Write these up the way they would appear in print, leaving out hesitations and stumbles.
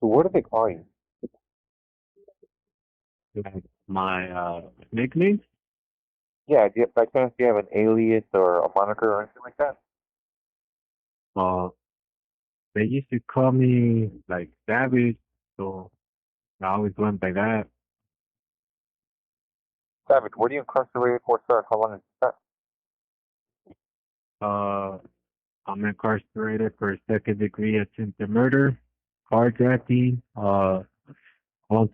So what do they call you? Like my nickname. Yeah, by chance do you have an alias or a moniker or anything like that? Uh, they used to call me like Savage, so I always went by that. Savage, were you incarcerated for, sir? How long is that? Uh, I'm incarcerated for second degree attempted murder, carjacking, all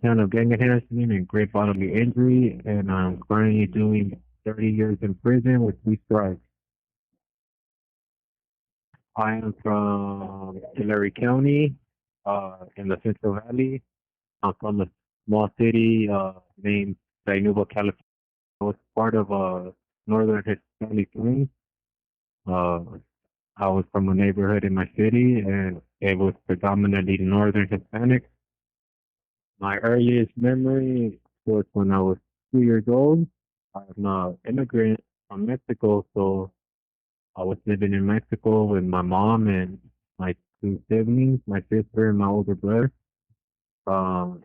kind of gang enhancement, and great bodily injury, and I'm currently doing 30 years in prison with 3 strikes. I am from Tulare County, in the Central Valley. I'm from a small city named Dinuba, California. I was part of Northern Hispanic Community. Uh, I was from a neighborhood in my city, and it was predominantly Northern Hispanic. My earliest memory was when I was 2 years old. I'm an immigrant from Mexico, so I was living in Mexico with my mom and my two siblings, my sister and my older brother. Um,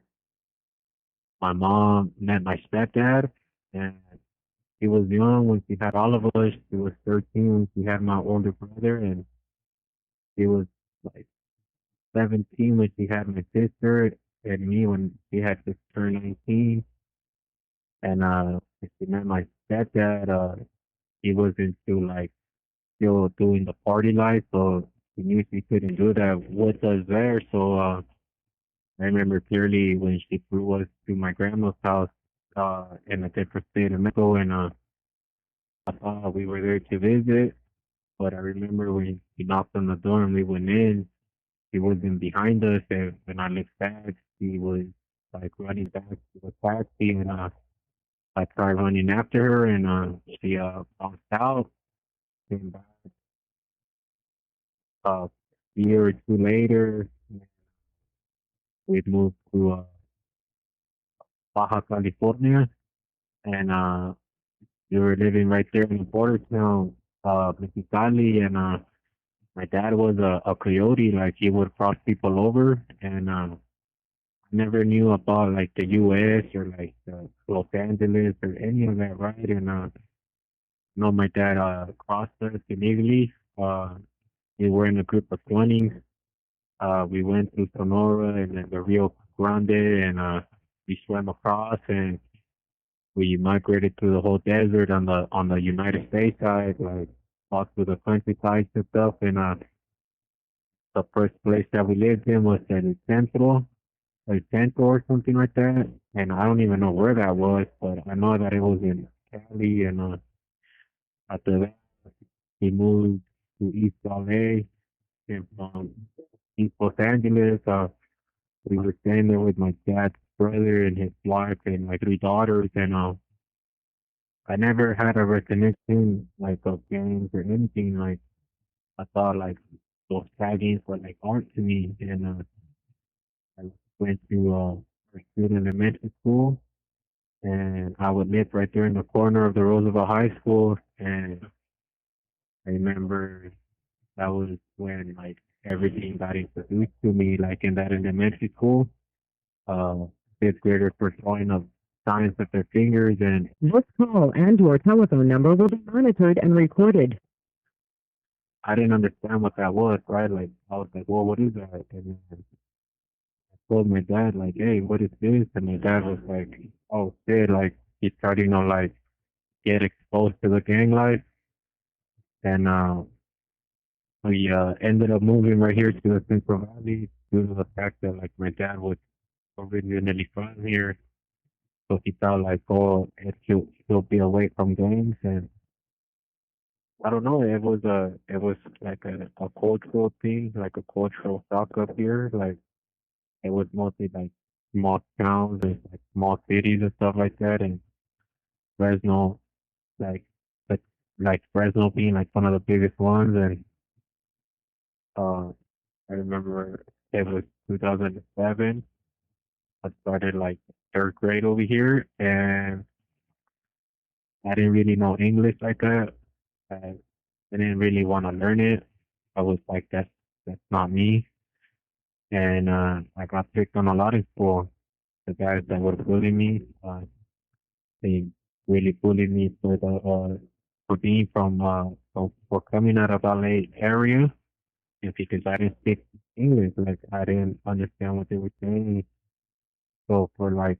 my mom met my stepdad, and he was young when she had all of us. He was 13 when she had my older brother, and he was like 17 when she had my sister, and me when she had just turned 19. And she met my stepdad. He was into like still doing the party life, so he knew she couldn't do that with us there. So I remember clearly when she flew us to my grandma's house in a different state of Mexico, and I thought we were there to visit. But I remember when he knocked on the door and we went in, he wasn't behind us, and when I looked back, he was like running back to the taxi, and I tried running after her, and she bounced out, came back a year or two later. We moved to Baja California, and we were living right there in the border town, Mexicali, and my dad was a coyote, like he would cross people over, and I never knew about like the U.S. or like Los Angeles or any of that, right? And no, my dad crossed us illegally. We were in a group of 20s. We went through Sonora and then the Rio Grande, and we swam across, and we migrated through the whole desert on the United States side, like all through the countryside and stuff. And the first place that we lived in was El Centro or something like that. And I don't even know where that was, but I know that it was in Cali. And after that, we moved to East LA, and from East Los Angeles. We were staying there with my dad's brother and his wife and my 3 daughters. And I never had a recognition like of games or anything. Like I thought like those tag games were like art to me. And I went to student elementary school, and I would live right there in the corner of the Roosevelt High School. And I remember that was when like everything got introduced to me, like in that elementary school. Uh, fifth graders were drawing up signs with their fingers, and This call and/or telephone number will be monitored and recorded. I didn't understand what that was, right? Like I was like, "Well, what is that?" And then I told my dad, like, "Hey, what is this?" And my dad was like, "Oh shit!" Like he tried, like get exposed to the gang life, and we ended up moving right here to the Central Valley due to the fact that like my dad was originally from here, so he thought like, oh, he'll be away from gangs. And I don't know, it was like a cultural thing, like a cultural shock up here. Like it was mostly like small towns and like small cities and stuff like that, and Fresno, like like like Fresno being like one of the biggest ones. And uh, I remember it was 2007. I started like third grade over here, and I didn't really know English like that. I didn't really want to learn it. I was like, that's not me. and I got picked on a lot in school. The guys that were bullying me, they really bullied me for being for coming out of LA area, and because I didn't speak English, like I didn't understand what they were saying. So for like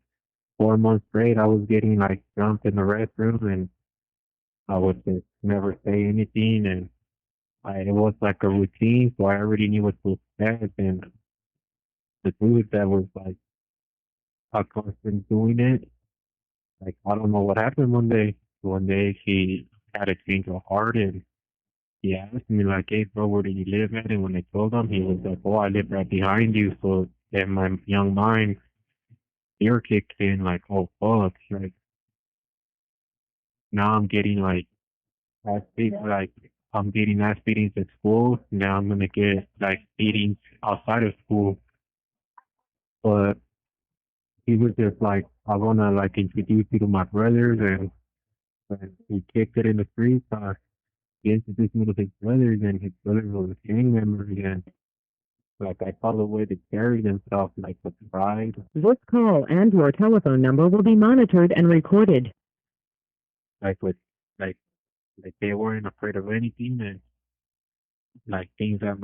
4 months straight, I was getting like jumped in the restroom, and I would just never say anything, and it was like a routine, so I already knew what to expect. And the dude that was like a constant doing it, like I don't know what happened one day. One day he had a change of heart, and he asked me like, "Hey, bro, where do you live at?" And when I told him, he was like, "Oh, I live right behind you." So in my young mind, fear kicked in, like, "Oh fuck!" Like now I'm getting like like I'm getting ass beatings at school. Now I'm gonna get like beatings outside of school. But he was just like, "I wanna like introduce you to my brothers," and he kicked it in the streets. He introduced me to his brothers, and his brothers were the gang members, and like I saw the way they carried themselves, like with pride, This call and your telephone number will be monitored and recorded. like with like like they weren't afraid of anything, and like things that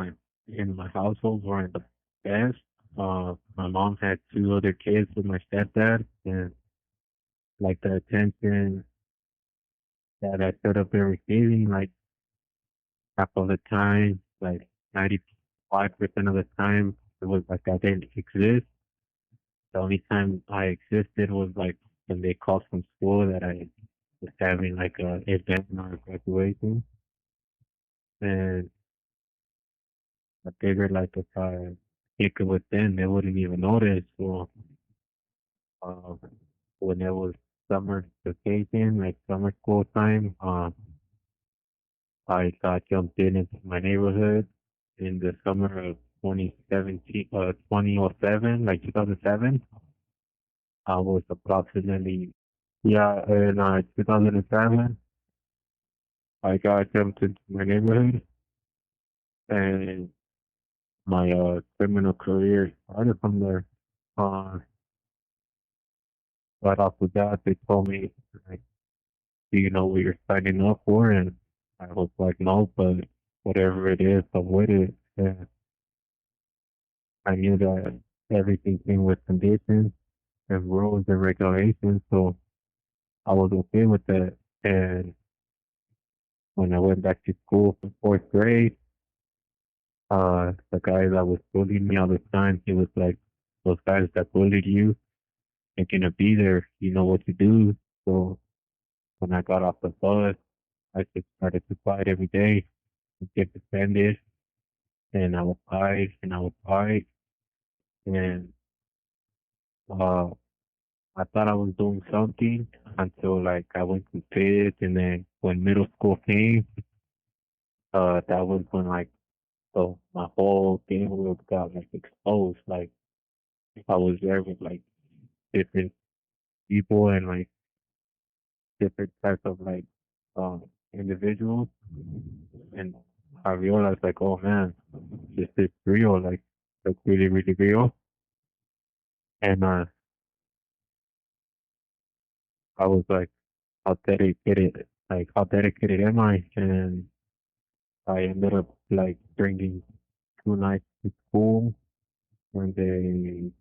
in my household weren't the best. My mom had two other kids with my stepdad, and like the attention that I should have been receiving, like half of the time, like 95% of the time, it was like I didn't exist. The only time I existed was like when they called from school that I was having like a event or a graduation, and I figured like if I kick it with them, they wouldn't even notice. So uh, when it was summer vacation, like summer school time, I got jumped in into my neighborhood in the summer of 2017, 2007, like 2007. I was approximately, yeah, in 2007, I got jumped into my neighborhood, and my criminal career started from there. Uh, right off the bat, they told me, like, do you know what you're signing up for? And I was like, no, but whatever it is, I'm with it. And I knew that everything came with conditions and rules and regulations, so I was okay with that. And when I went back to school for fourth grade, the guy that was bullying me all the time, he was like, those guys that bullied you, they're gonna be there. You know what to do. So when I got off the bus, I just started to fight every day and get defended. And I would fight and I would fight. And uh, I thought I was doing something until like I went to fifth. And then when middle school came, that was when like so my whole game world got like exposed. Like I was there with like different people and like different types of like individuals, and I realized like, oh man, this is real, like really really real. And I was like, how dedicated am I? And I ended up like bringing 2 nights to school, and they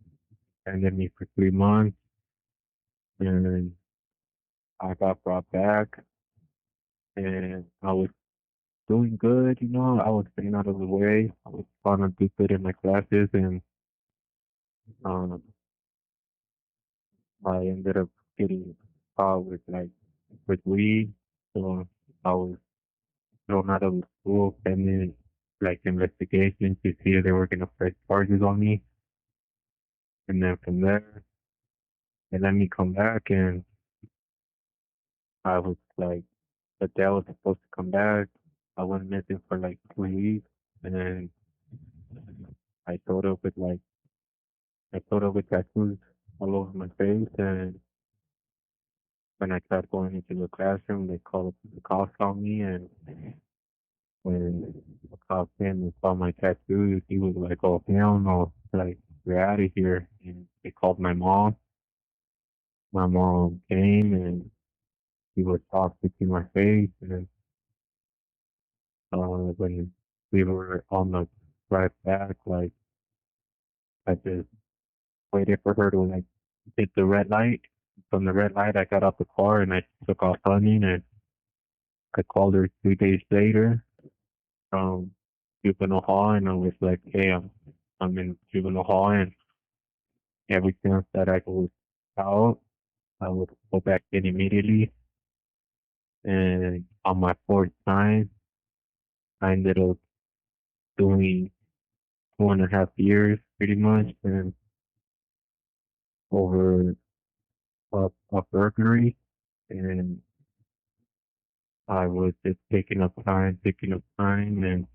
ended me for 3 months, and I got brought back, and I was doing good, you know. I was staying out of the way. I was trying to do good in my classes, and um, I ended up getting caught with with weed. So I was thrown out of school pending like investigation to see if they were gonna press charges on me. And then from there, they let me come back, and I was like, the day I was supposed to come back, I went missing for like 3 weeks, and then I showed up with tattoos all over my face. And when I tried going into the classroom, the cops on me. And when the cop came and saw my tattoos, he was like, "Oh hell no!" like, we're out of here. And they called my mom. My mom came and she was talking to my face. And when we were on the drive back, like, I just waited for her to, like, hit the red light. From the red light, I got out the car and I took off running. And I called her 2 days later from juvenile hall, and I was like, "Hey, I'm in juvenile hall, and every chance that I was out, I would go back in immediately." And on my fourth time, I ended up doing 2.5 years pretty much, and over a burglary, and I was just picking up time, and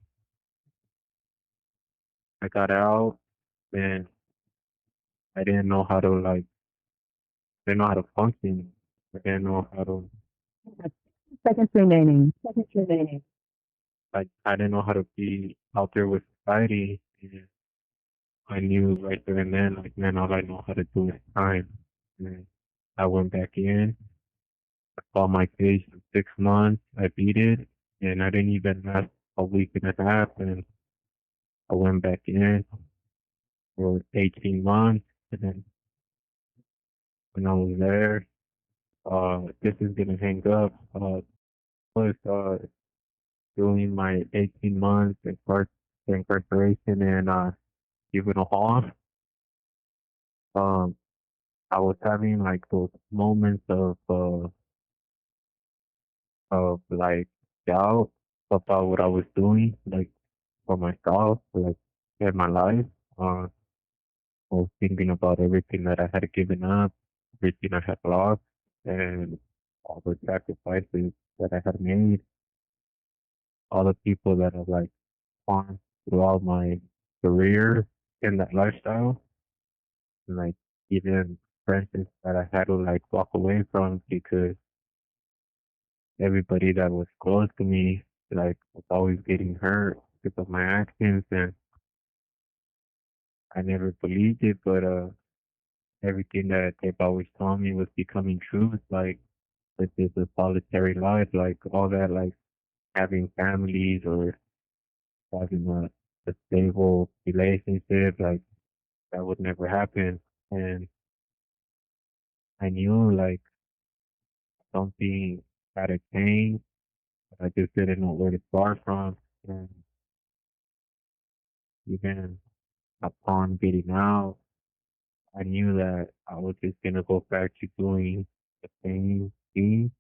I got out, and I didn't know how to like, didn't know how to function. I didn't know how to Seconds remaining. Seconds remaining. like, I didn't know how to be out there with society. And I knew right there and then, like, man, all I know how to do is time. And I went back in. I saw my case in 6 months. I beat it, and I didn't even last a week and a half. And I went back in for 18 months. And then when I was there, this is gonna hang up. Was doing my 18 months incarceration and juvenile hall. Um, I was having like those moments of like doubt about what I was doing, like for myself, like in my life. Uh, I was thinking about everything that I had given up, everything I had lost, and all the sacrifices that I had made, all the people that I've like harmed throughout my career in that lifestyle, and like even friendships that I had to like walk away from because everybody that was close to me like was always getting hurt because of my actions, and I never believed it, but everything that they've always told me was becoming true. It's like this is a solitary life, like all that, like having families or having a stable relationship, like that would never happen. And I knew like something had to change. I just didn't know where to start from. And even upon getting out, I knew that I was just gonna go back to doing the same thing.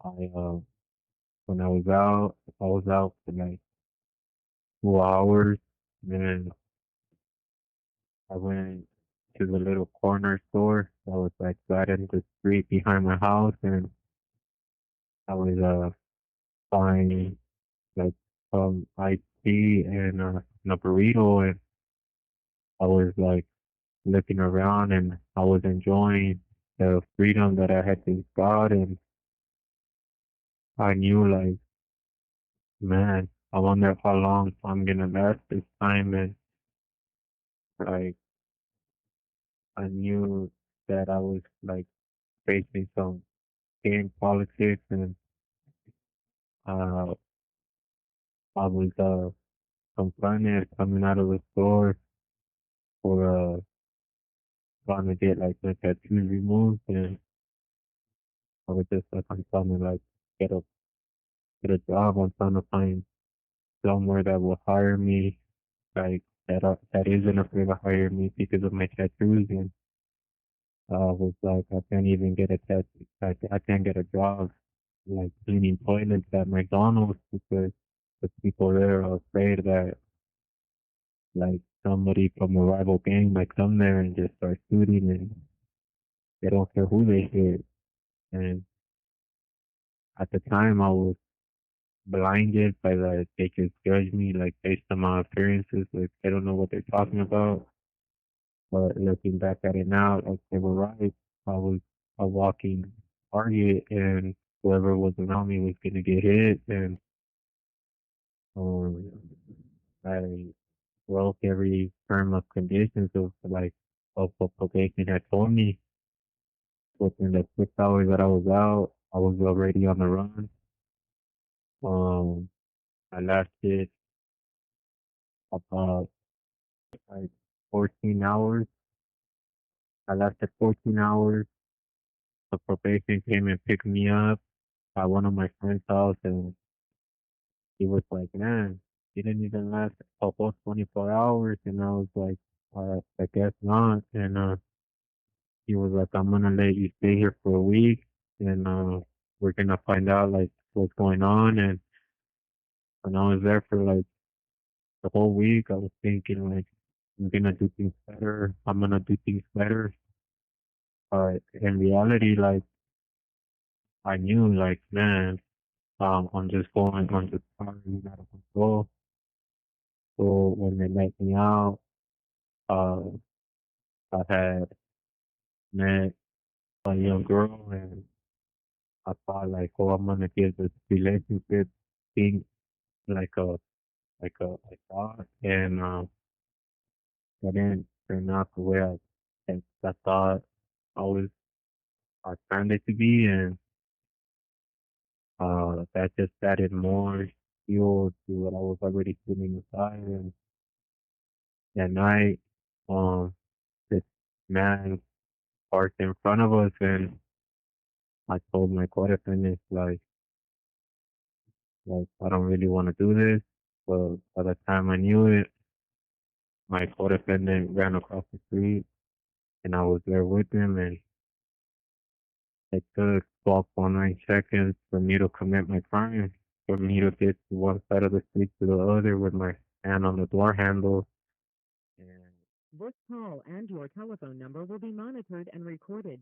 I when I was out for like 2 hours. Then I went to the little corner store that was like right in the street behind my house, and I was buying like iced tea and a burrito, and I was like looking around and I was enjoying the freedom that I had just got, and I knew like, man, I wonder how long I'm gonna last this time. And like I knew that I was like facing some game politics, and uh I was confronted coming out of the store for trying to get like my tattoos removed, and I was just like, I'm trying to like get a get a job. I'm trying to find somewhere that will hire me, like that isn't afraid to hire me because of my tattoos. And was like, I can't even get a tattoo. I can't get a job like cleaning toilets at McDonald's because the people there are afraid that like somebody from a rival gang might come there and just start shooting, and they don't care who they hit. And at the time, I was blinded by that they just judge me like based on my appearances, like they don't know what they're talking about. But looking back at it now, like they were right. I was a walking target, and whoever was around me was gonna get hit. And um, I broke every term of conditions of what probation had told me. Within the 6 hours that I was out, I was already on the run. Um, I lasted about like 14 hours. I lasted 14 hours. The probation came and picked me up at one of my friend's house, and he was like, "Man, you didn't even last almost 24 hours." And I was like, I guess not. And he was like, "I'm gonna let you stay here for a week, and we're gonna find out like what's going on." And I was there for like the whole week. I was thinking like, I'm gonna do things better. I'm gonna do things better. But in reality, like I knew, like, man, I'm just spiraling out of control. So when they let me out, uh, I had met a young girl, and I thought like, oh, I'm gonna give this relationship thing like I thought, and that didn't turn out the way I thought I was I planned it to be, and that just added more fuel to what I was already feeling inside. And that night, um, this man parked in front of us, and I told my co-defendant like I don't really want to do this. But by the time I knew it, my co-defendant ran across the street, and I was there with him, and it took 12.9 seconds for me to commit my crime, for me to get to one side of the street to the other with my hand on the door handle. And This call and your telephone number will be monitored and recorded.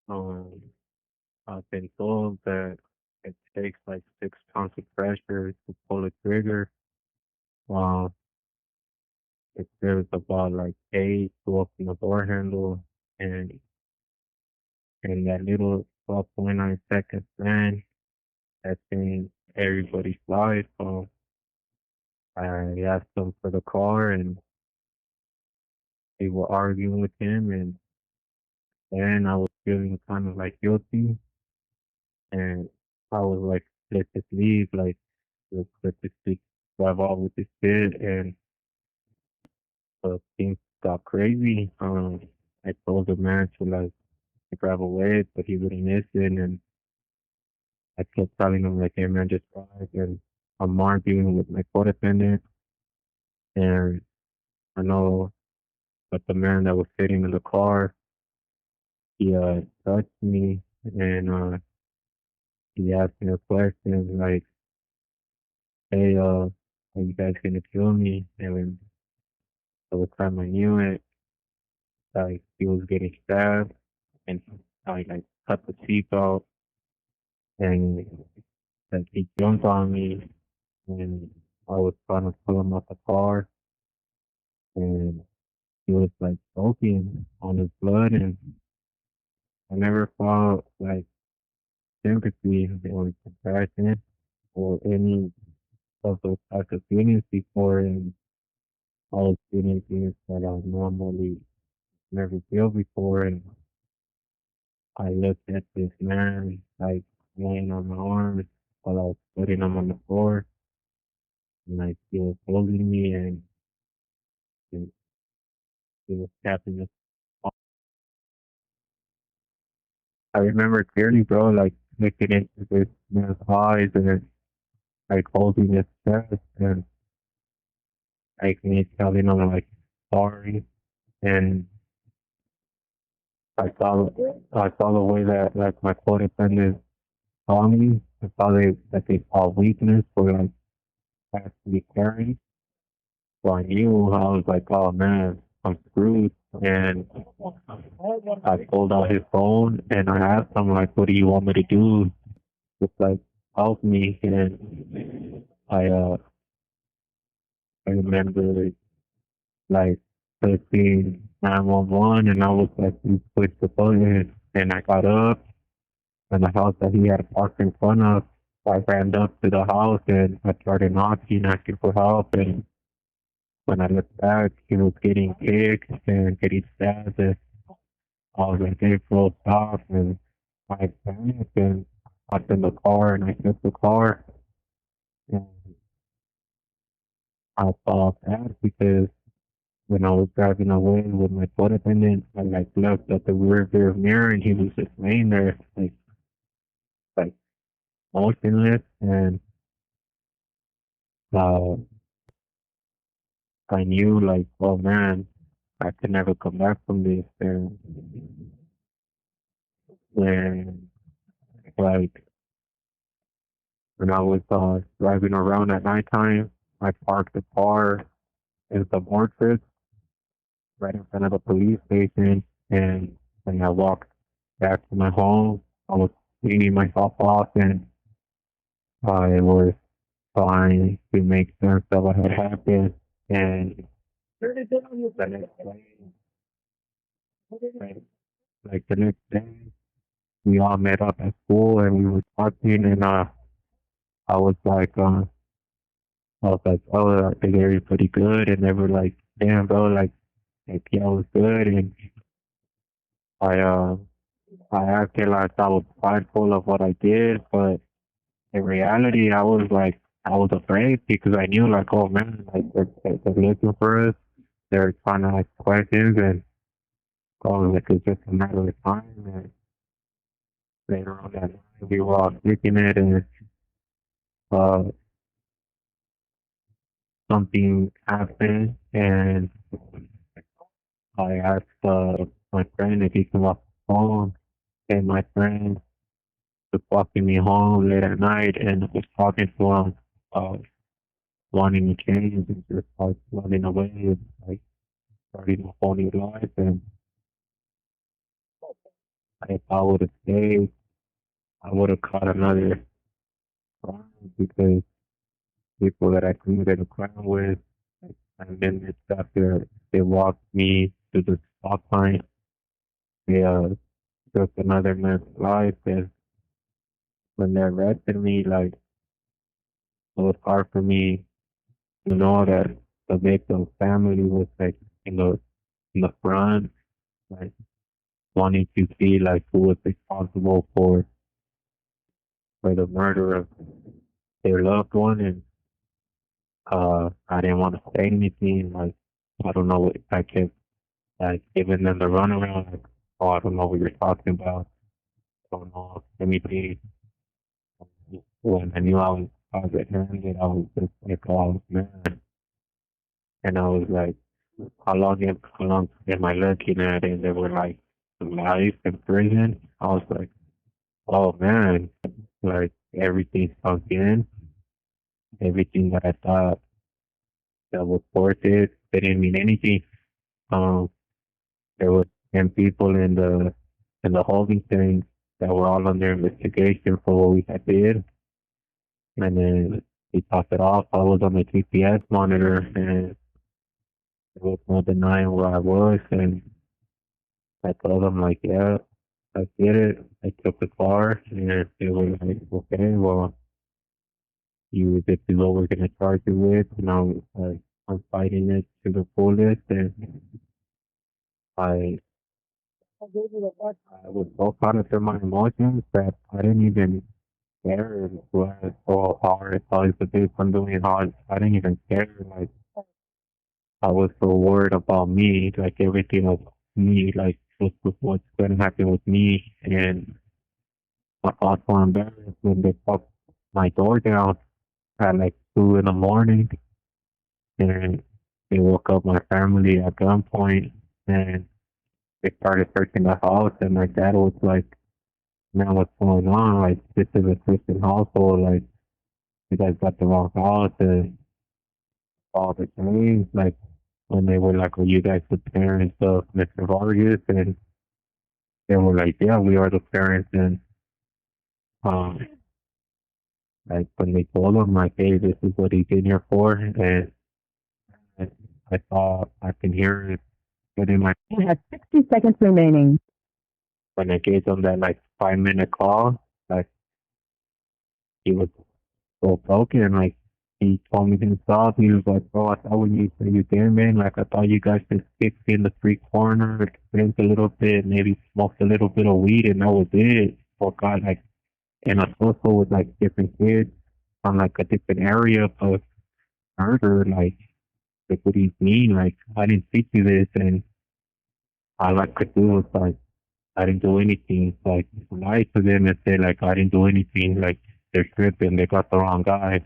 um, I've been told that it takes like 6 pounds of pressure to pull a trigger. Uh, it feels about like 8 to open the door handle, and in that little 12.9 seconds, man, that changed everybody's life. I asked them for the car, and they were arguing with him, and then I was feeling kind of like guilty, and I was like, let's just leave, like let's just drive off with this kid, and things got crazy. I told the man to like drive away, but he wouldn't listen, and I kept telling him like, hey man, just drive, and I'm arguing with my co-defendant, and I know that the man that was sitting in the car, he touched me, and he asked me a question like, "Hey, are you guys gonna kill me?" And by the time I knew it, like he was getting stabbed, and I like cut the seatbelt, and like he jumped on me, and I was trying to pull him out the car, and he was like choking on his blood, and I never felt like sympathy or compassion or any of those types of feelings before, and I was feeling things that I normally never feel before. And I looked at this man like laying on my arms while I was putting him on the floor, and like he was holding me, and he was tapping us. I remember clearly, bro, like looking into this man's eyes and like holding his chest, and like me telling him like sorry. And I saw the way that like my co-defendant saw me. I saw that they saw weakness for like actually caring. So I knew I was like, oh man, I'm screwed. And I pulled out his phone, and I asked him like, what do you want me to do? Just like help me. And I remember like pushing 911, and I was like, you push the button, and I got up, and the house that he had parked in front of, I ran up to the house, and I started knocking, asking for help, and when I looked back, he was getting kicked and getting stabbed. And I was like, hey, bro, stop. And I panicked and hopped in the car and I took the car. And I felt bad because when I was driving away with my foot attendant, I like looked at the rear view mirror and he was just laying there like motionless. And uh, I knew like, oh man, I could never come back from this. And when like when I was driving around at nighttime, I parked the car in the fortress right in front of the police station. And when I walked back to my home, I was cleaning myself off and I was trying to make sense of what had happened. And the next day, like, like the next day, we all met up at school and we were talking. And I was like, oh, I think they're pretty good. And they were like, damn, bro, like yeah, I was good. And I, uh, I acted like I was prideful of what I did, but in reality, I was afraid because I knew, like, oh man, like they're looking for us. They're trying to ask questions, and oh, like it's just a matter of time. And later on that night, we were all speaking it, and uh, something happened, and I asked my friend if he come off the phone, and my friend was walking me home late at night, and I was talking to him. Uh, Wanting to change and just like running away and like starting a whole new life. And if I would have stayed, I would have caught another crime because people that I committed a crime with, and then it's after they walked me to the stop sign, they took another man's life. And when they arrested me, like it was hard for me to know that the victim's family was like in the front, like wanting to see like who was responsible for the murder of their loved one. And I didn't want to say anything. Like I don't know if I kept like giving them the runaround. Like, oh, I don't know what you're talking about. I don't know anything. When I knew I was red-handed, I was just like, oh man. And I was like, how long am I looking at? And they were like, life in prison. I was like, oh man, like everything sunk in. Everything that I thought that was worth it didn't mean anything. Um, there was 10 people in the holding tank that were all under investigation for what we had did, and then we topped it off. I was on the GPS monitor, and there was no denying where I was, and I told them like, yeah, I did it. I took the car, and they were like, okay, well, this is what we're gonna charge you with. And I'm fighting it to the fullest, and I I was so caught up in my emotions that I didn't even care what so hard I thought the things I'm doing hard. I didn't even care. Like I was so worried about me, like everything of me, like what's gonna happen with me. And I was so embarrassed when they popped my door down at like 2 in the morning, and they woke up my family at gunpoint, and they started searching the house. And my dad was like, man, what's going on? Like, this is a Christian household. Like, you guys got the wrong house. And all the things, like, when they were like, are you guys the parents of Mr. Vargas? And they were like, yeah, we are the parents. And, um, like, when they told them, like, hey, this is what he's in here for. And I, I saw, I can hear it in my, You have 60 seconds remaining. when I gave them that, like, 5 minute call, like, he was so broken. Like, he told me himself. He was like, bro, I thought when you say you game, man, like I thought you guys just kicked in the street corner, drink a little bit, maybe smoked a little bit of weed, and that was it. Or got like in a social with like different kids from like a different area, but murder, like what do you mean? Like I didn't teach you this, and all I could do was like I didn't do anything. Like lie to them and say like I didn't do anything. Like they're tripping, they got the wrong guy.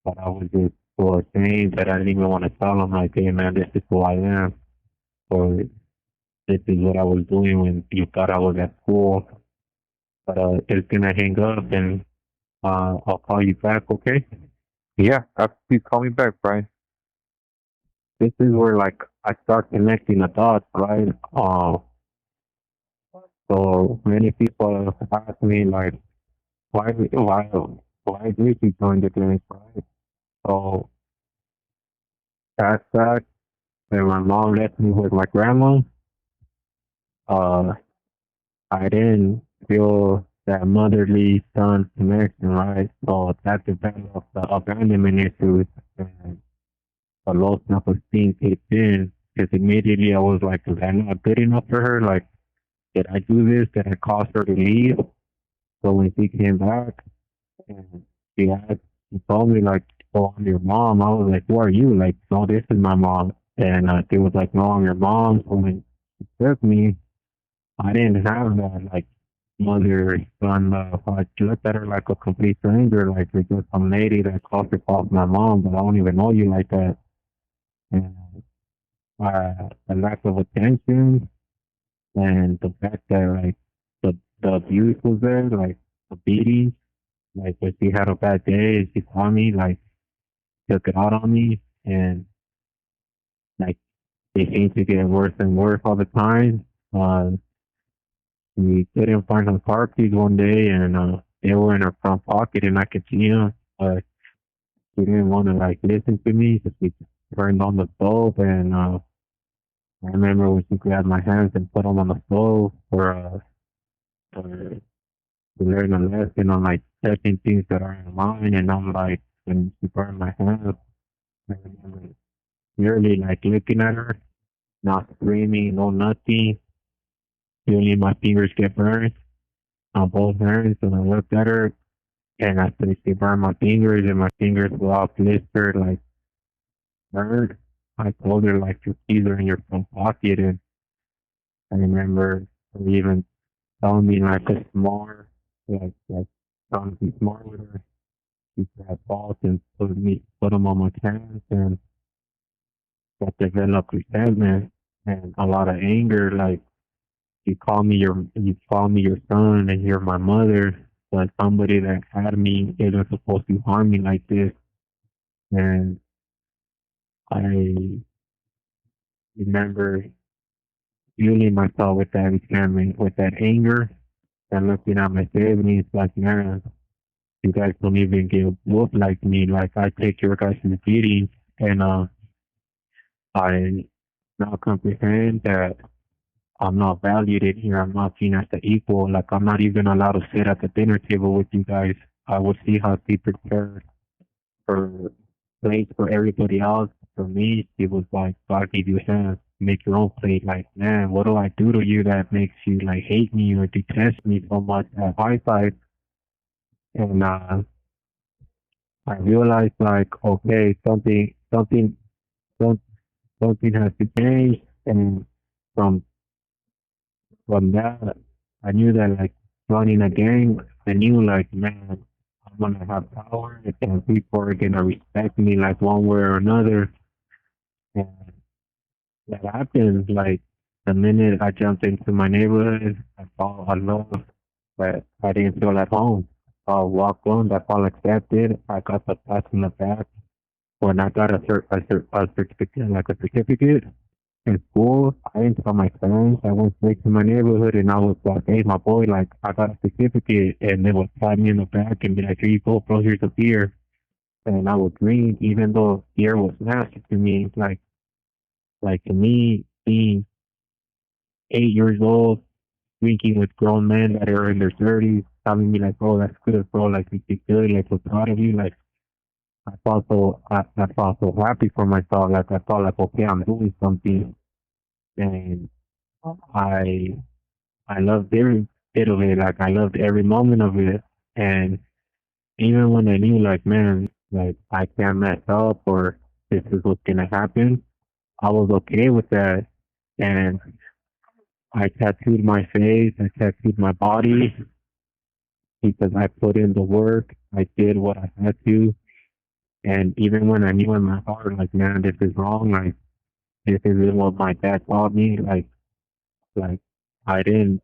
But I was just so ashamed that I didn't even want to tell them like, hey man, this is who I am, or this is what I was doing when you thought I was at school. But it's gonna hang up, and I'll call you back, okay? Yeah, please call me back, Brian. This is where like I start connecting the dots, right? So many people ask me like, why, why did you join the dance, right? So that's that. When my mom left me with my grandma, uh, I didn't feel that motherly son connection, right? So that developed the abandonment issues and a low self-esteem kicked in because immediately I was like, was I not good enough for her? Like, did I do this? Did I cause her to leave? So when she came back and she told me like, oh, I'm your mom. I was like, who are you? Like, no, this is my mom. And they was like, no, I'm your mom. So when she took me, I didn't have that like mother son love. I looked at her like a complete stranger, like you're just some lady that calls herself my mom, but I don't even know you like that. And the lack of attention and the fact that like the abuse was there, like the beating, like if she had a bad day, she saw me, like took it out on me, and like they seemed to get worse and worse all the time. Uh, we couldn't find some car keys one day, and they were in her front pocket, and I could see them, but she didn't want to like listen to me, so she turned on the stove, and I remember when she grabbed my hands and put them on the stove for to learn a lesson on like checking things that are in mine, and I'm like, when she burned my hands, I remember clearly like looking at her, not screaming, no nothing. Only my fingers get burned on both hands, and I looked at her, and after she burned my fingers, and my fingers were all blistered, like burned. I told her like your keys are in your front pocket, and I remember her even telling me like a smart, like trying to be smart with her. She grabbed balls and put them on my hands, and that developed resentment and a lot of anger. Like you call me your son, and you're my mother, but somebody that had me isn't supposed to harm me like this. And I remember fueling myself with that resentment, with that anger, and looking at my siblings like, man, you guys don't even get whooped like me. Like I take your guys' beating, and I now comprehend that I'm not valued in here. I'm not seen as the equal. Like I'm not even allowed to sit at the dinner table with you guys. I would see how she prepared for plates for everybody else. For me, she was like, God gave you hands, make your own plate. Like, man, what do I do to you that makes you like hate me or detest me so much at high side? And I realized like, okay, some, something has to change. And from from that, I knew that like running a gang, I knew like, man, I'm gonna have power, and people are gonna respect me like one way or another. And that happened like the minute I jumped into my neighborhood. I felt a love, but I didn't feel at home. I walked on, I felt accepted. I got the pat in the back when I got a certificate, like a certificate. In school, I didn't tell my friends. I went straight to my neighborhood, and I was like, hey, my boy, like, I got a certificate. And they would pat me in the back and be like, here you go, bro, here's a beer. And I would drink, even though beer was nasty to me. Like to me, being 8 years old, drinking with grown men that are in their 30s, telling me, like, bro, that's good, bro. Like, you did good. Like, we're proud of you. Like, I felt so happy for myself. Like I felt like, okay, I'm doing something, and I I loved every bit of it. Like I loved every moment of it, and even when I knew, like, man, like I can't mess up or this is what's gonna happen, I was okay with that. And I tattooed my face, I tattooed my body because I put in the work. I did what I had to. And even when I knew in my heart, like, man, this is wrong, like, this isn't what my dad taught me, like, I didn't,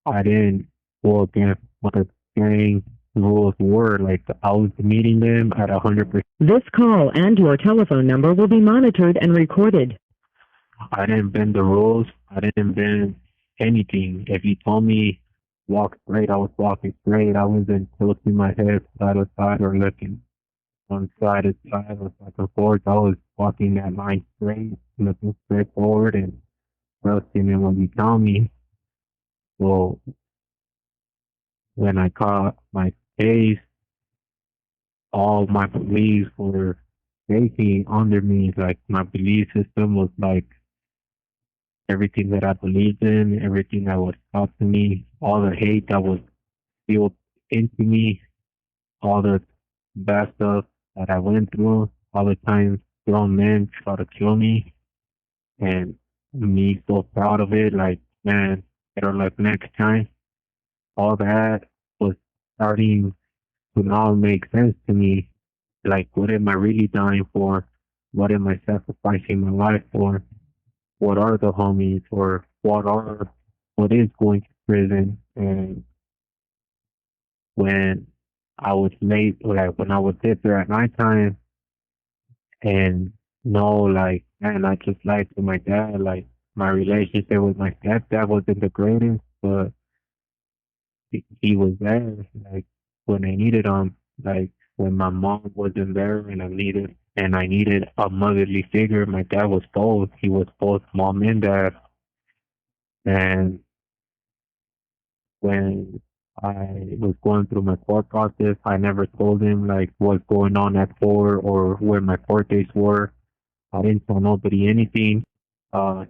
I didn't go against what the gang rules were. Like, I was meeting them at 100%. This call and your telephone number will be monitored and recorded. I didn't bend the rules. I didn't bend anything. If you told me walk straight, I was walking straight. I wasn't tilting my head side to side or looking on side to side or back and forth. I was walking that line straight, looking straight forward and trusting in what you tell me. So when I caught my face, all my beliefs were shaking under me. Like my belief system was like everything that I believed in, everything that was taught to me, all the hate that was spilled into me, all the bad stuff that I went through, all the times grown men try to kill me, and me so proud of it. Like, man, better luck next time. All that was starting to now make sense to me. Like, what am I really dying for? What am I sacrificing my life for? What are the homies, or what is going to prison? And when I was late, like when I would sit there at nighttime and know, like, man, I just lied to my dad. Like my relationship with my stepdad wasn't the greatest, but he was there. Like when I needed him, like when my mom wasn't there and I needed a motherly figure. My dad was both. He was both mom and dad. And when I was going through my court process, I never told him like what's going on at court or where my court dates were. I didn't tell nobody anything. Uh,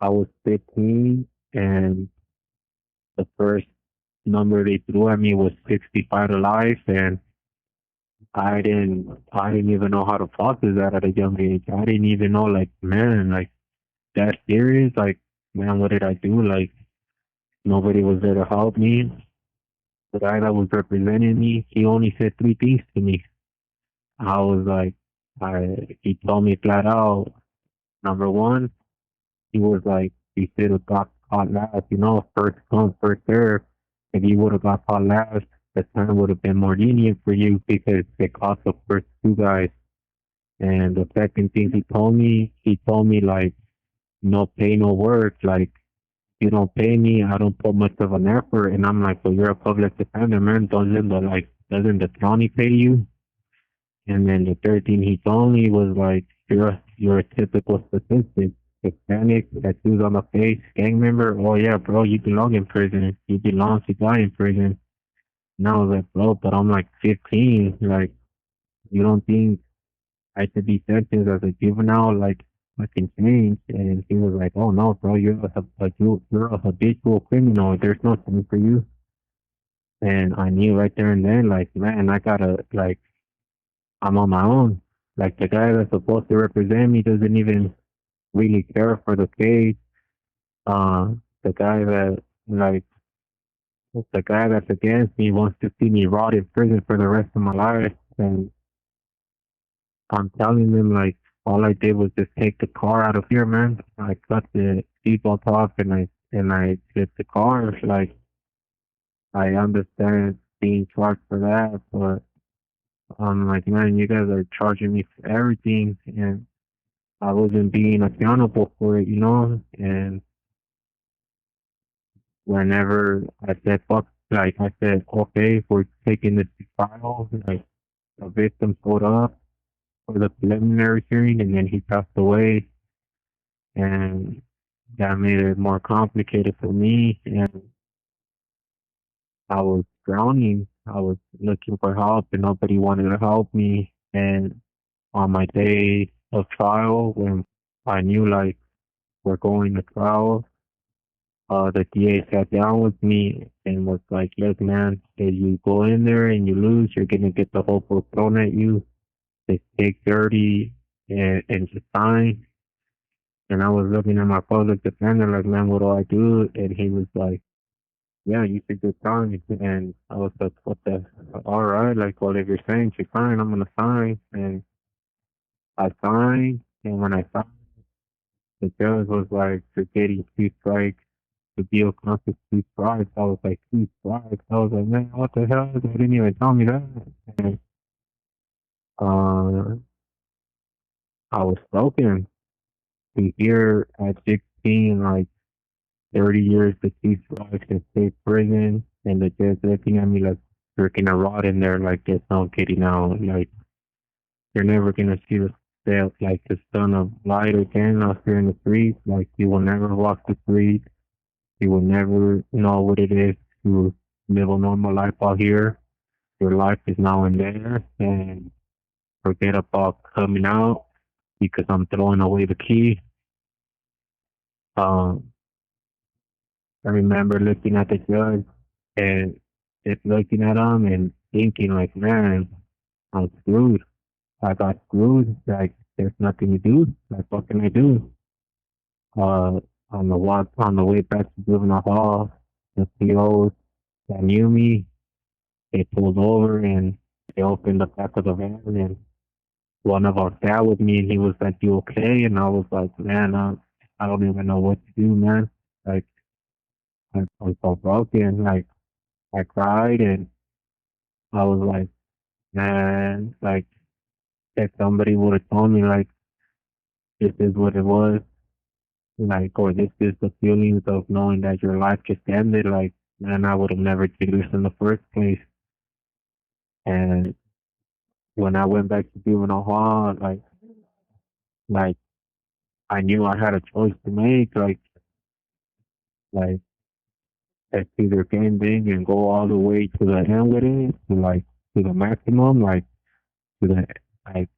I was 15, and the first number they threw at me was 65 to life, and I didn't even know how to process that at a young age. I didn't even know, like, man, like that serious, like, man, what did I do? Like, nobody was there to help me. The guy that was representing me, he only said three things to me. I was like, he told me flat out, number one, he was like, you should have got caught last, first come, first serve. If you would have got caught last, the time would have been more lenient for you because it cost the first two guys. And the second thing he told me like, no pay, no work. Like, you don't pay me, I don't put much of an effort. And I'm like, well, you're a public defender, man. Doesn't the county pay you? And then the third thing he told me was like, you're a typical statistic. Hispanic, tattoos on the face, gang member. Oh yeah, bro, you belong in prison. You belong to die in prison. And I was like, bro, but I'm like 15. Like, you don't think I should be sentenced as a juvenile? Like, I can change. And he was like, oh no, bro, you're a habitual criminal. There's no time for you. And I knew right there and then, like, man, I gotta, like, I'm on my own. Like, the guy that's supposed to represent me doesn't even really care for the case. Uh, the guy that, like, the guy that's against me wants to see me rot in prison for the rest of my life. And I'm telling them, like, all I did was just take the car out of here, man. I cut the seatbelt off and I flipped the car. Like, I understand being charged for that, but I'm like, man, you guys are charging me for everything, and I wasn't being accountable for it. And whenever I said fuck, like I said, okay, we're taking this to trial. Like the victim showed up for the preliminary hearing, and then he passed away, and that made it more complicated for me. And I was drowning. I was looking for help and nobody wanted to help me. And on my day of trial, when I knew like we're going to trial, the DA sat down with me and was like, "Look, man, if you go in there and you lose, you're gonna get the whole book thrown at you. They take 30 and just sign." And I was looking at my public defender like, "Man, what do I do?" And he was like, "Yeah, you should just sign." And I was like, "What the? All right, like, well, if you're saying to sign, I'm gonna sign." And I signed, and when I signed, the judge was like, "You're getting two strikes. The deal comes with two strikes." I was like, "Two strikes?" I was like, "Man, what the hell? They didn't even tell me that." And uh, I was broken to hear at 16, like 30 years to two strikes in state prison, and the judge looking at me like freaking a rod in there, like there's no getting out. Like you're never gonna see the self like the sun of light again out here in the streets. Like you will never walk the streets. You will never know what it is to live a normal life out here. Your life is now in there, and forget about coming out because I'm throwing away the key. Um, I remember looking at the judge and just looking at him and thinking like, man, I'm screwed. I got screwed. Like there's nothing to do. Like what can I do? Uh, on the way back to juvenile hall, the POs that knew me, they pulled over and they opened the back of the van and one of our sat with me and he was like, "You okay?" And I was like, "Man, I don't even know what to do, man. Like I'm so broken." Like I cried and I was like, "Man, like if somebody would have told me like this is what it was, like or this is the feelings of knowing that your life just ended, like man, I would have never did this in the first place." And when I went back to juvenile hall, like I knew I had a choice to make, like it's either game big and go all the way to the end with it, to the maximum, to the like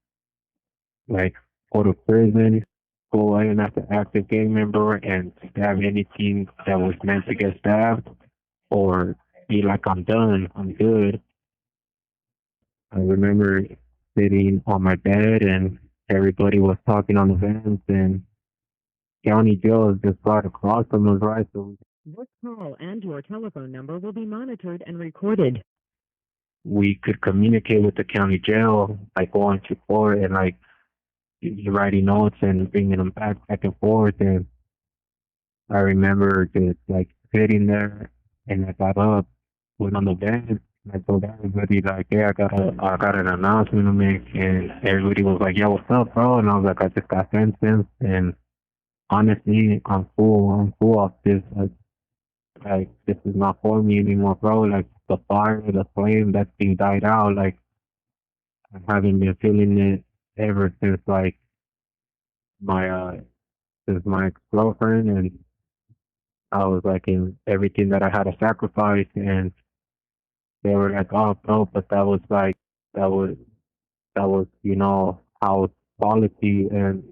like go to prison, go in as an active gang member and stab anything that was meant to get stabbed, or be like I'm done, I'm good. I remember sitting on my bed and everybody was talking on the vents and county jail is just right across from us, right? So This call and your telephone number will be monitored and recorded. we could communicate with the county jail, like going to court and like writing notes and bringing them back and forth. And I remember just like sitting there and I got up, went on the bed, and I told everybody like, "Yeah, I got an announcement to make." And everybody was like, "Yeah, what's up, bro?" And I was like, "I just got sentenced." And honestly, I'm full of this. Like this is not for me anymore, bro. Like the fire, the flame, that thing died out. Like I haven't been feeling it ever since like my my ex girlfriend, and I was like in everything that I had to sacrifice, and they were like, "Oh, bro," but that was house quality, and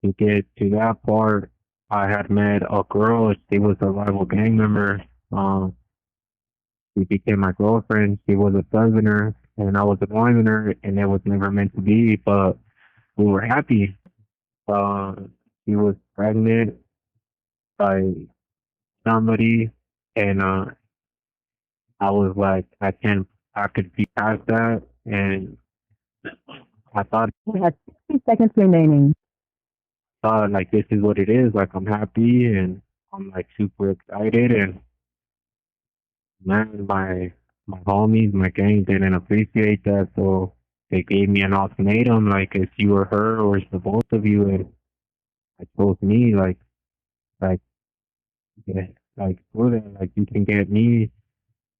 to get to that part, I had met a girl. She was a rival gang member. Um, she became my girlfriend. She was a southerner, and I was a northerner, and it was never meant to be, but we were happy. Uh, she was pregnant by somebody, and I was like, I could be past that, and I You have 60 seconds remaining. thought like this is what it is. Like I'm happy, and I'm like super excited, and man, my homies, my gang didn't appreciate that, so they gave me an ultimatum, like it's you or her, or it's the both of you, and I chose me, like yeah, like screw that, like you can get me.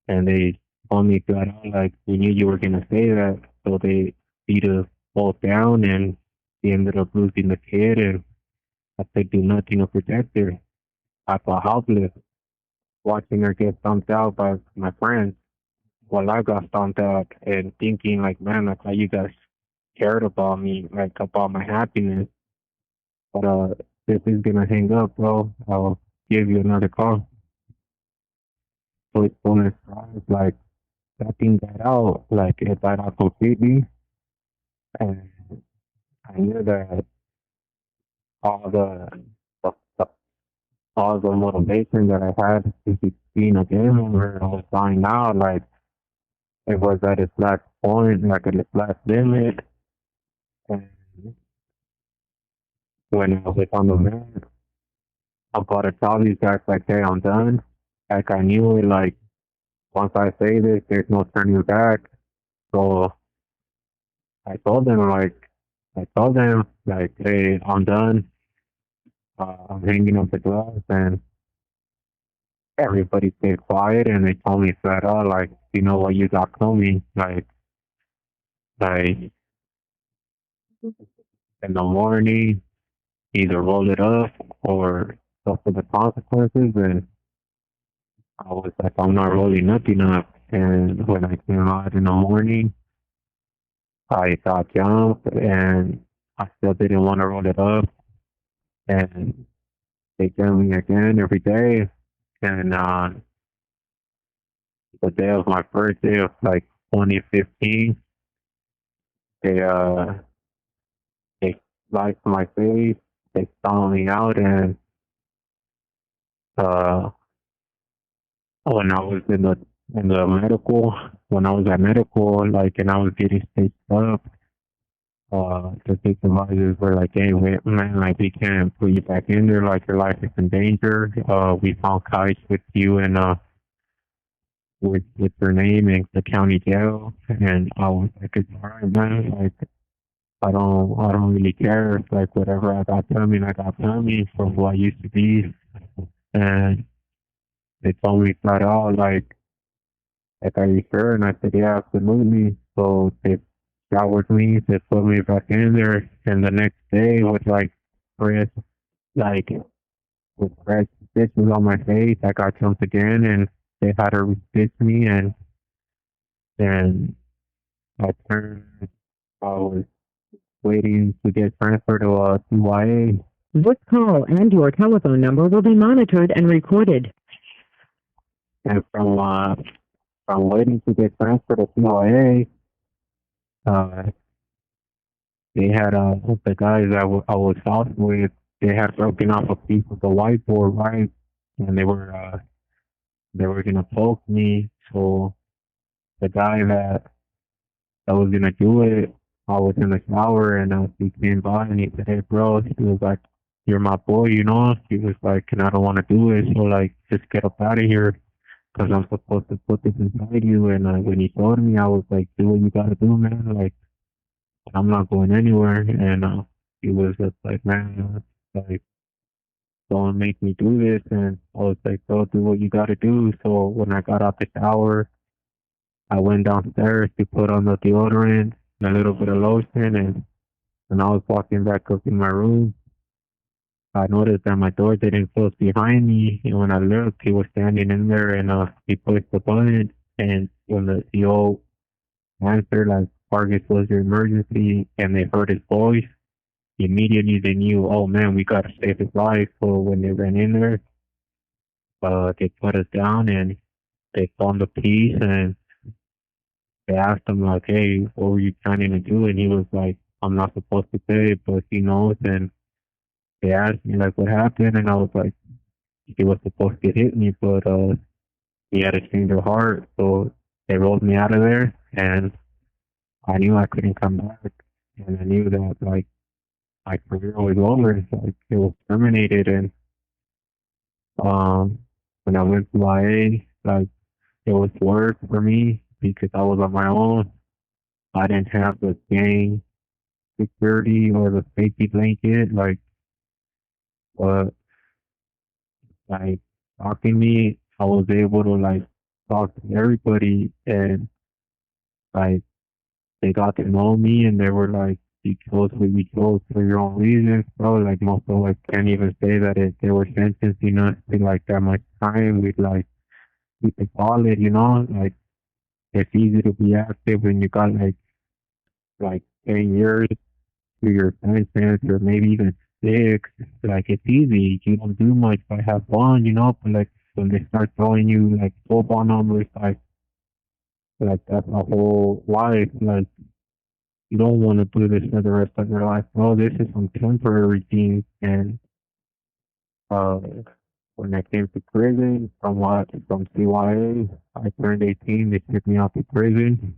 And they told me flat out, like, we knew you were going to say that. So they beat us both down and they ended up losing the kid. And I could do nothing to protect her. I felt helpless watching her get dumped out by my friends. Well, I got found out and thinking like, man, like how you guys cared about me, like about my happiness. But this is gonna hang up, bro. I'll give you another call. So it's bonus prize, like that thing got out, like it died out completely, and I knew that all the all the motivation that I had to keep being a gamer where I was dying out, like it was at its last point, like at its last limit. And when I was on the man, I'm about to tell these guys like, hey, I'm done. Like I knew it, like once I say this, there's no turning back. So I told them like, hey, I'm done. I'm hanging up the gloves, and everybody stayed quiet, and they told me flat out, like, you know what, you got coming, like in the morning, either roll it up or suffer the consequences. And I was like, I'm not rolling nothing up. And when I came out in the morning, I got jumped, and I still didn't want to roll it up. And they jumped me again every day. And the day of my birthday of like 2015, they they lied to my face. They found me out, and uh, when I was in the medical, when I was at medical, like, and I was getting stitched up, the supervisors were like, "Hey, wait, man, like we can't put you back in there. Like your life is in danger. We found kites with you and with your name in the county jail." And I was like, "It's alright, man. Like I don't really care. It's like whatever I got coming from who I used to be." And they told me flat out, like, are you sure? And I said, yeah, absolutely. So they showered me, they put me back in there, and the next day with fresh, like with fresh stitches on my face, I got jumped again, and they had to re-stitch me, and then I turned. I was waiting to get transferred to CYA. This call and your telephone number will be monitored and recorded. And from waiting to get transferred to CYA, uh, they had the guys I was out with. They had broken off a piece of the whiteboard, right? And they were gonna poke me. So the guy that was gonna do it, I was in the shower, and he came by and he said, "Hey, bro," he was like, "You're my boy, you know." He was like, "And I don't want to do it, so like, just get up out of here, because I'm supposed to put this inside you." And when he told me, I was like, "Do what you gotta do, man. Like, I'm not going anywhere." And he was just like, "Man, like, don't make me do this." And I was like, "Bro, do what you gotta do." So when I got out the shower, I went downstairs to put on the deodorant and a little bit of lotion, and when I was walking back up in my room, I noticed that my door didn't close behind me. And when I looked, he was standing in there, and he pushed the button, and when the CO answered, like, "Vargas, was your emergency?" and they heard his voice, immediately they knew, oh man, we gotta save his life. So when they ran in there, they put us down, and they found the piece, and they asked him like, "Hey, what were you planning to do?" And he was like, "I'm not supposed to say it, but he knows." And they asked me like, "What happened?" And I was like, he was supposed to hit me, but he had a change of heart. So they rolled me out of there, and I knew I couldn't come back, and I knew that like my career was over. Like it was terminated. And um, when I went to IA, like it was worse for me because I was on my own. I didn't have the gang security or the safety blanket. But like talking to me, I was able to like talk to everybody, and like they got to know me, and they were like, "You chose what you chose for your own reasons, bro." Like most of us can't even say that they were sentencing us to like that much time with like we could call it, you know, like it's easy to be active when you got like 10 years to your sentence or maybe even six. Like it's easy. You don't do much but have fun, but like when they start throwing you like football numbers, like that's a whole life. Like you don't want to do this for the rest of your life. Oh, this is some temporary thing. And uh, when I came to prison from CYA, I turned 18. They took me out to prison.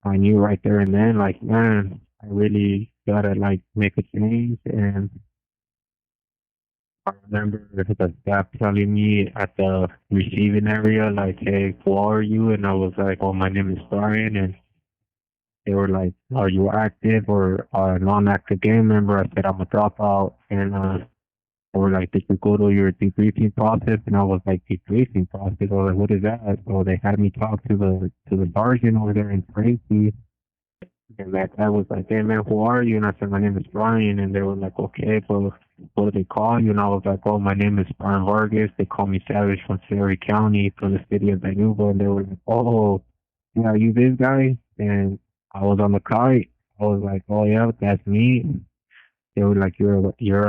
I knew right there and then, like, man, I really gotta like make a change. And I remember the staff telling me at the receiving area, like, "Hey, who are you?" And I was like, "Oh, my name is Brian." And they were like, "Are you active or a non-active game member?" I said, "I'm a dropout." And they were like, "Did you go to your debriefing process?" And I was like, "Debriefing process?" I was like, "What is that?" So they had me talk to the sergeant over there in Tracy. And that guy was like, "Hey man, who are you?" And I said, "My name is Brian." And they were like, "Okay, but what do they call you?" And I was like, "Oh, my name is Brian Vargas. They call me Savage from Cherry County, from the city of Danuba." And they were like, "Oh, yeah, you this guy?" And I was on the kite. I was like, "Oh yeah, that's me." They were like, "You're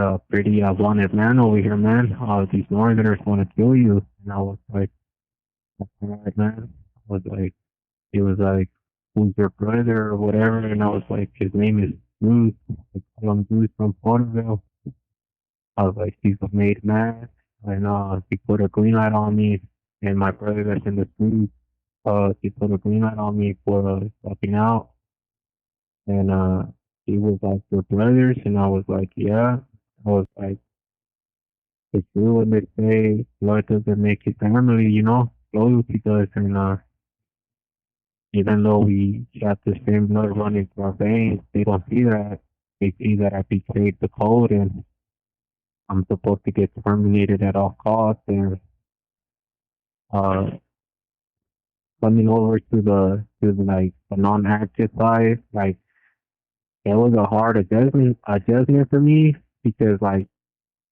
a pretty wanted man over here, man. These Northerners want to kill you." And I was like, "All right, man." I was like, he was like, "Who's your brother?" or whatever. And I was like, "His name is Bruce. I call him Bruce from Porterville." I was like, "He's a made man." And he put a green light on me. And my brother that's in the street, he put a green light on me for stepping out. And he was like, "Your brothers?" And I was like, "Yeah." I was like, "It's true when they say blood doesn't make you family, loyalty does." And even though we got the same blood running through our veins, they don't see that. They see that I betrayed the code and I'm supposed to get terminated at all costs. And uh, coming over to the like the non-active side, like it was a hard adjustment for me because like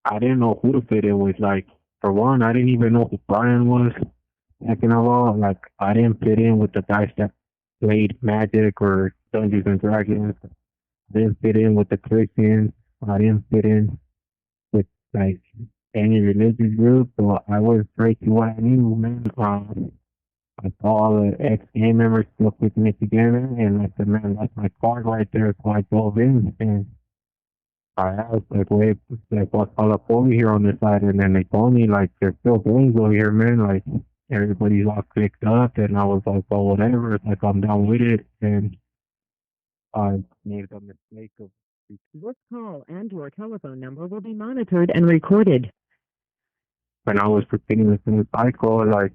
I didn't know who to fit in with. Like for one, I didn't even know who Brian was. Second of all, like I didn't fit in with the guys that played Magic or Dungeons and Dragons. I didn't fit in with the Christians. I didn't fit in with like any religious group. So I was straight to what I knew, man. I saw all the ex gang members still putting it together, and I said, "Man, that's my card right there." So I dove in and I asked, like, "Wait, like, what's all up over here on this side?" And then they told me, like, "There's still gangs over here, man. Like, everybody's all clicked up." And I was like, "Well, whatever. Like, I'm down with it." And I made the mistake of This call and your telephone number will be monitored and recorded. when I was repeating the same cycle, like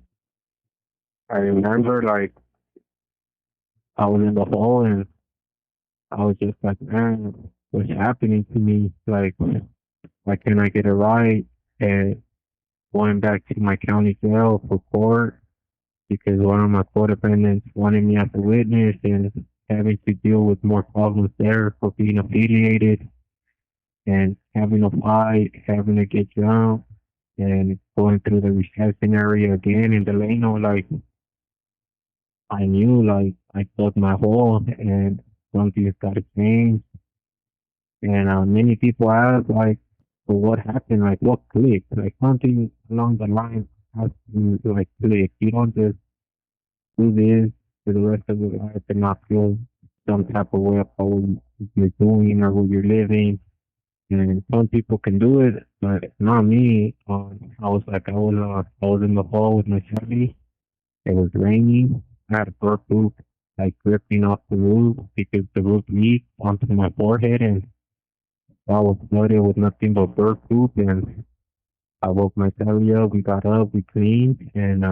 I remember like I was in the hole and I was just like, "Man, what's happening to me? Like why can't I get a ride?" And going back to my county jail for court because one of my co-defendants wanted me as a witness and having to deal with more problems there for being affiliated and having a fight, having to get drunk and going through the reception area again in Delano, like I knew like I dug my hole and something's gotta change. And many people ask like, "Well, what happened? Like what clicked?" Like something along the line has to like click. You don't just do this for the rest of your life and not feel some type of way about what you're doing or what you're living. And some people can do it, but not me. I was in the hall with my family. It was raining. I had a burp poop like dripping off the roof because the roof leaked onto my forehead, and I was flooded with nothing but burp poop. And I woke my family up. We got up, we cleaned, and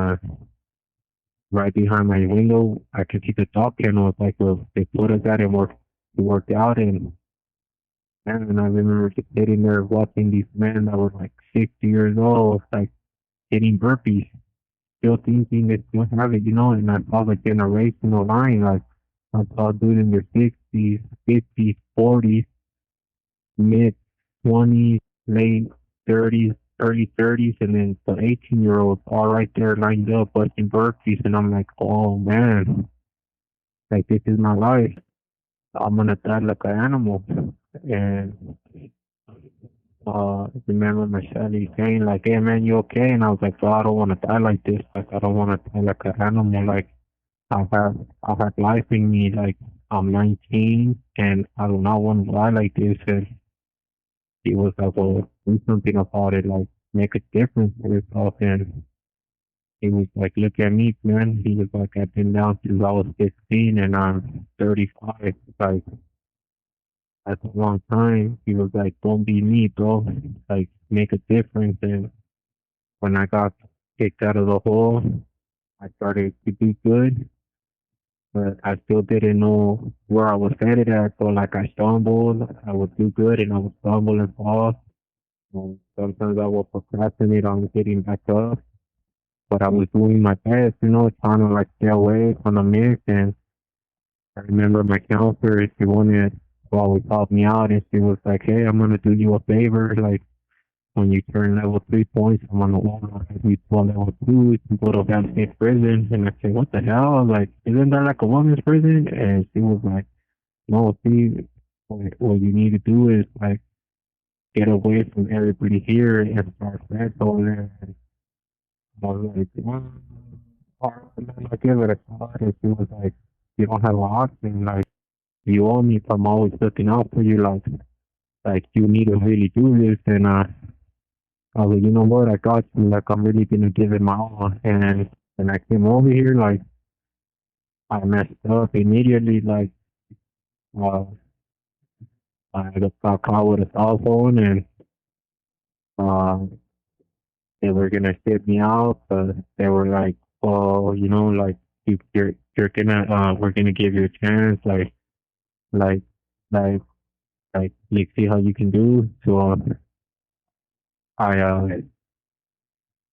right behind my window, I could see the dog kennel. Like they put us at and worked out, and I remember just sitting there watching these men that were like 60 years old, like hitting burpees, still thinking they still have it, and I saw the generational line, like I saw dude in their 60s, 50s, 40s, mid 20s, late 30s. early 30s, and then the 18-year-olds all right there lined up busting burpees, and I'm like, oh man, like this is my life. I'm gonna die like an animal. And remember Michelle saying like, hey man, you okay? And I was like, well, I don't want to die like this. Like I don't want to die like an animal. Like I have life in me. Like I'm 19 and I do not want to die like this. And he was like, well, do something about it. Like make a difference for yourself. And he was like, look at me, man. He was like, I've been down since I was 15 and I'm 35. Like that's a long time. He was like, don't be me, bro. Like make a difference. And when I got kicked out of the hole, I started to do good, but I still didn't know where I was headed at. So like I stumbled, I would do good and I would stumble and fall. And sometimes I would procrastinate on getting back up, but I was doing my best, trying to like stay away from the mix. And I remember my counselor, she wanted to always help me out and she was like, hey, I'm going to do you a favor. Like, when you turn level 3 points, I'm on the wall. If you pull level 2, you go to that state prison. And I said, what the hell? Like, isn't that like a woman's prison? And she was like, no, see, what you need to do is like get away from everybody here and start friends over there. And I was like, all right, man, I give it a shot. And she was like, you don't have an option. Like, you owe me if I'm always looking out for you. Like you need to really do this. And I was like, you know what, I got you. Like, I'm really gonna give it my all. And when I came over here, like, I messed up immediately. Like, uh, I got caught with a cell phone, and uh, they were gonna ship me out, but they were like, "Oh, like, you're gonna, we're gonna give you a chance, like, like, let's see how you can do." So, I, uh,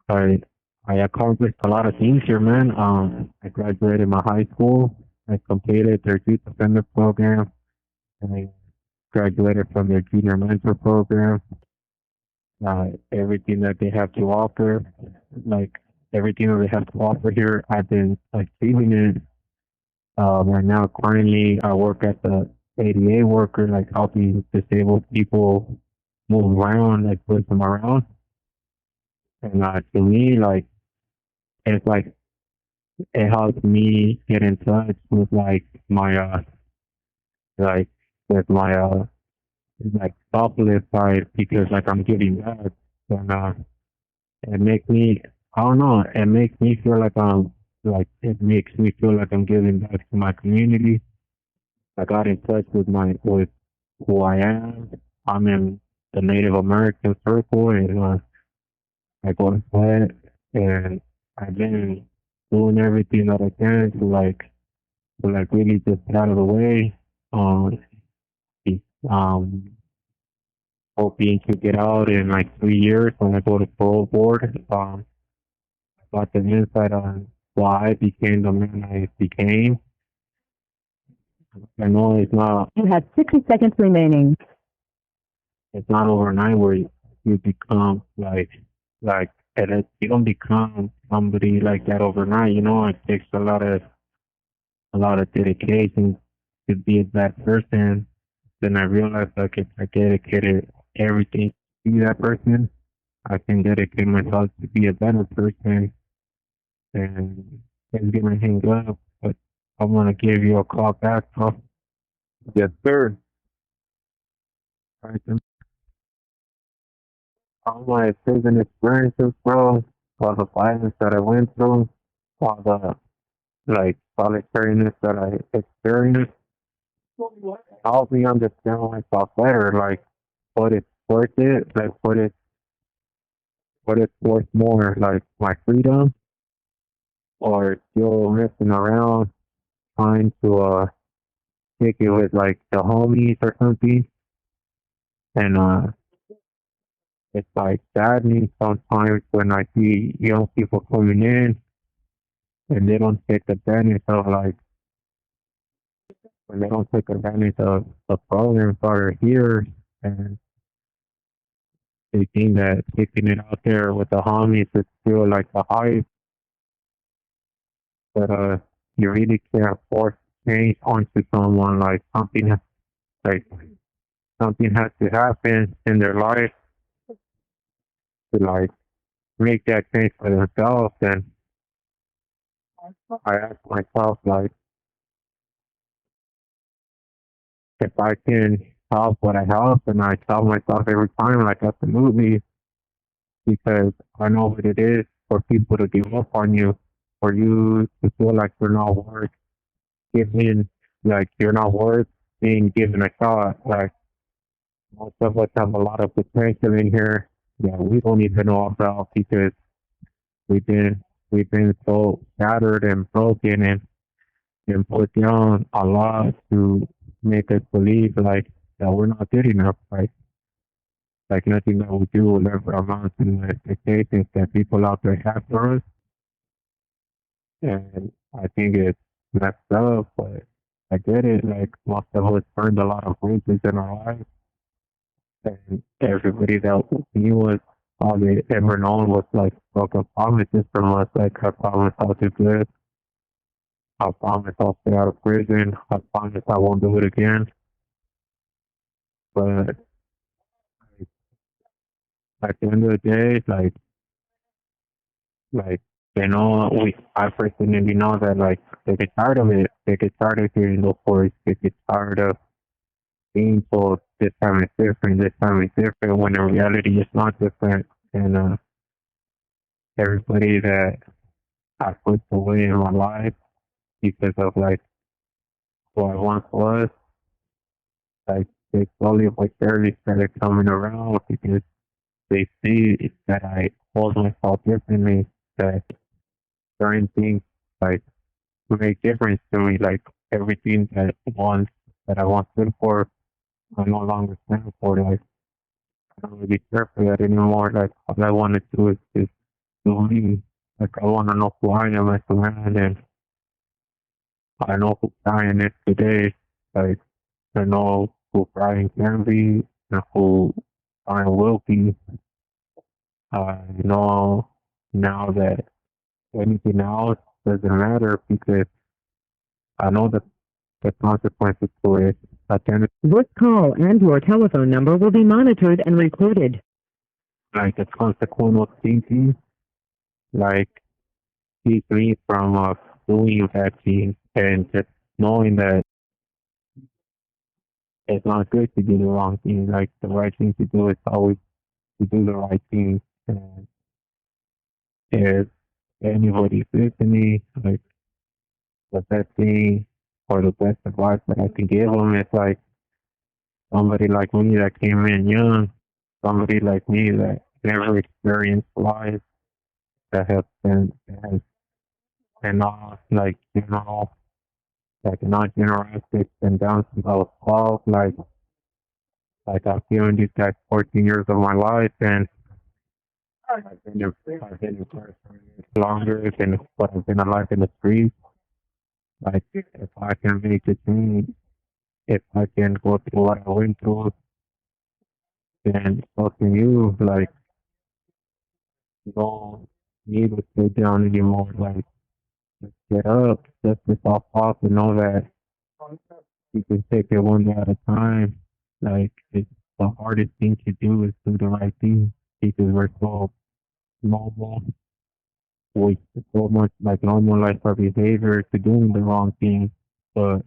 I I accomplished a lot of things here, man. I graduated my high school. I completed their youth offender program, and I graduated from their junior mentor program. Everything that they have to offer, like everything that they have to offer here, I've been achieving it. Right now, currently, I work as a ADA worker, like helping disabled people move around, like push them around. And to me, like it's like it helps me get in touch with my like with my like selfless side because like I'm giving back and it makes me I don't know, it makes me feel like it makes me feel like I'm giving back to my community. I got in touch with who I am. I'm in the Native American circle and I go to sweat and I've been doing everything that I can to really just get out of the way. Um, be- um, hoping to get out in like 3 years when I go to parole board. Got the insight on why I became the man I became. I know You have 60 seconds remaining. it's not overnight where you become you don't become somebody like that overnight. It takes a lot of dedication to be that person. Then I realized like if I dedicated everything to be that person, I can dedicate myself to be a better person. And it's gonna hang up, but I'm gonna give you a call back. So, Yes, sir. right, then. All my prison experiences, bro, all the violence that I went through, all the solitariness that I experienced, helped me understand myself better. Like, what it's worth it, like what it's worth more, like my freedom or still messing around trying to kick it with like the homies or something. And it's like saddening sometimes when I see young people coming in and they don't take advantage of when they don't take advantage of the programs that are here and they think that sticking it out there with the homies is still like the hype, but you really can't force change onto someone. Like something has to happen in their life to like make that change for themselves. And I ask myself like, if I can help what I help, and I tell myself every time like absolutely, because I know what it is for people to give up on you, for you to feel like you're not worth giving, like you're not worth being given a shot. Like most of us have a lot of potential in here that we don't even know about because we've been we've been so shattered and broken and put down a lot to make us believe like that we're not good enough. Like nothing that we do will ever amount to the expectations that people out there have for us. And I think it's messed up, but I get it. Like most of us burned a lot of bridges in our lives, and everybody that knew us, all they ever known was like broken promises from us. Like I promise I'll do good. I promise I'll stay out of prison. I promise I won't do it again. But at the end of the day, like I personally know that like they get tired of it. They get tired of hearing those stories. They get tired of being told this time is different, this time is different, when in reality it's not different. And everybody that I put away in my life because of like who I once was, like they slowly but surely started coming around because they see that I hold myself differently, that certain things like make difference to me, like everything that I once stood for, I no longer stand for. Like I don't really care for that anymore. Like all I want to do is just do me. Like I want to know who I am as a man, and I know who Brian is today. Like I know who Brian can be and who Brian will be. I know now that anything else doesn't matter because I know the consequences to it. At the end, This call and your telephone number will be monitored and recorded. like the consequential thinking, like keeps me from doing bad things and just knowing that it's not good to do the wrong thing. Like the right thing to do is always to do the right thing. And if anybody's listening, like the best thing or the best advice that I can give them is like somebody like me that came in young, somebody like me that never experienced life, that has been like not generosity and down since I was 12. Like I've given these guys 14 years of my life, and I've been incarcerated longer than what I've been alive in the streets. Like if I can make a change, if I can go through what I went through, then so can you. Like you don't need to stay down anymore. Like just get up, dust yourself off, and know that you can take it one day at a time. Like it's the hardest thing to do is do the right thing because we're so normal. We so much like normalize our behavior to doing the wrong thing. But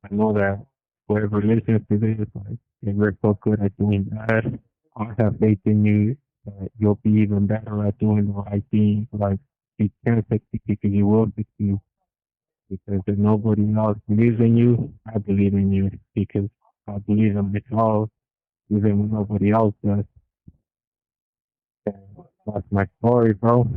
I know that whoever listens to this, like if you're so good at doing that, I have faith in you that you'll be even better at doing the right thing. Like you can succeed because you will succeed. Because if nobody else believes in you, I believe in you because I believe in myself even when nobody else does. And that's my story, bro.